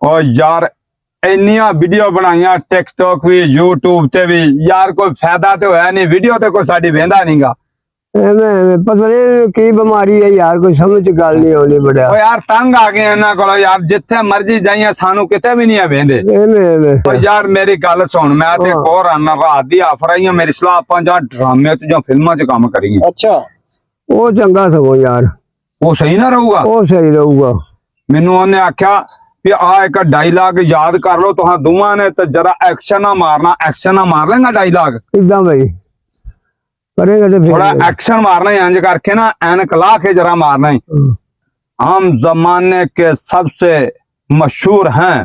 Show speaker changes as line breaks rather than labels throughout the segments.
और यार इन्नियां वीडियो बनाइया टिकटॉक भी यूट्यूब ते भी यार कोई फायदा तो है नहीं वीडियो ते कोई साडी वेंदा नहींगा
पता नहीं की बीमारी है यार कोई समझ गल नहीं आउंदी बड़ा
ओ यार तंग आ गए इन्हां कोलों यार जिथे मर्जी जाइए सानू किते भी नहीं वेंदे ओ यार मेरी गल सुन मैं ते कोर आना रात दी ऑफर आई मेरी सलाह अपन जा ड्रामे ते जो फिल्मां च काम करिए
अच्छा वो चंगा सगो यार
वो सही ना रहूगा
वो सही रहूगा
मैनू ओने आख्या कि आ एक डायलॉग याद कर लो तुहां दोवां ने ते जरा एक्शन ना मारना एक्शन ना मार लेंगा डायलॉग
एकदम भाई करेंगे तो
थोड़ा एक्शन मारना है इंज करके ना ऐनक ला के जरा मारना है हम जमाने के सबसे मशहूर हैं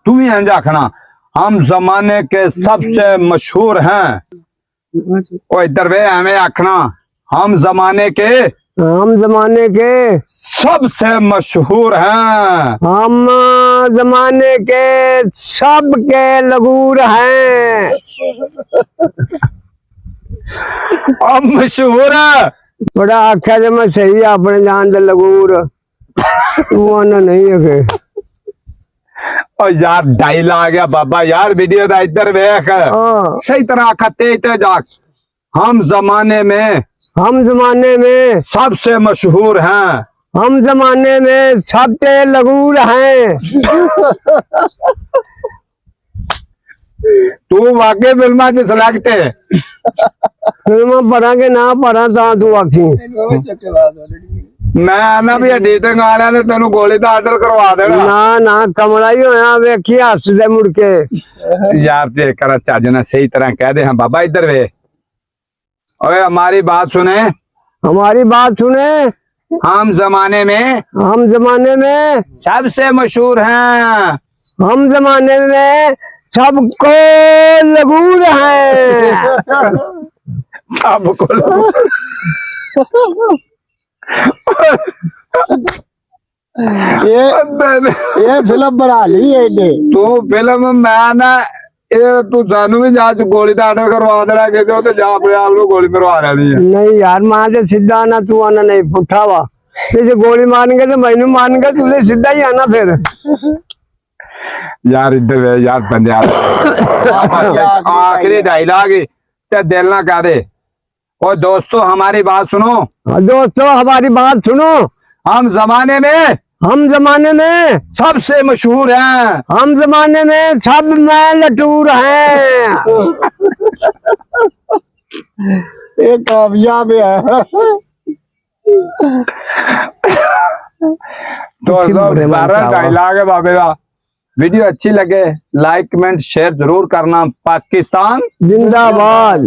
तू भी इंज आखना हम जमाने के सबसे मशहूर हैं ओ इधर वे हमें आखना हम जमाने के सबसे मशहूर हैं
हम जमाने के सबके लगूर हैं
हम मशहूर है
बड़ा आख्या जो मैं सही अपने जान दे लगूर तू आना नहीं है
और यार डायलॉग है बाबा यार वीडियो दा इधर वेख सही तरह आखा तेज तेज आख हम जमाने में सबसे मशहूर हैं
हम जमाने में सबके लगूर हैं
तू वाकई फिल्मा च सिलेक्ट है
फिल्मा पढ़ा के ना पढ़ा ता तू आखी
मैं आना भी एडिटिंग वाले ने तेन गोली का आर्डर करवा देना
ना ना कमला ही होया वेखी हस दे मुड़ के
यार ते कर चज ना सही तरह कह दे हाँ बाबा इधर वे ओए हमारी बात सुने हम जमाने में सबसे मशहूर हैं
हम जमाने में सबको लगूर हैं
सबको
ये फिल्म बना ली है
तू फिल्म मैं ना तू सानू भी जा गोली का आर्डर करवा देना कि जा अपने आप को गोली मरवा लेनी है
नहीं यार मां से सीधा आना तू आना नहीं पुठा वा तुझे गोली मारेंगे तो मैनू मारेंगे तुझे सीधा ही आना फिर
यार इधर यार बंदे आखिरी डायलॉग ते दिल ना कह दे और दोस्तों हमारी बात सुनो हम जमाने में सबसे मशहूर हैं
हम जमाने में सब में लटूर हैं ये कामयाब है
दोस्तों डायलॉग है बाबे का वीडियो अच्छी लगे लाइक कमेंट शेयर जरूर करना पाकिस्तान
जिंदाबाद।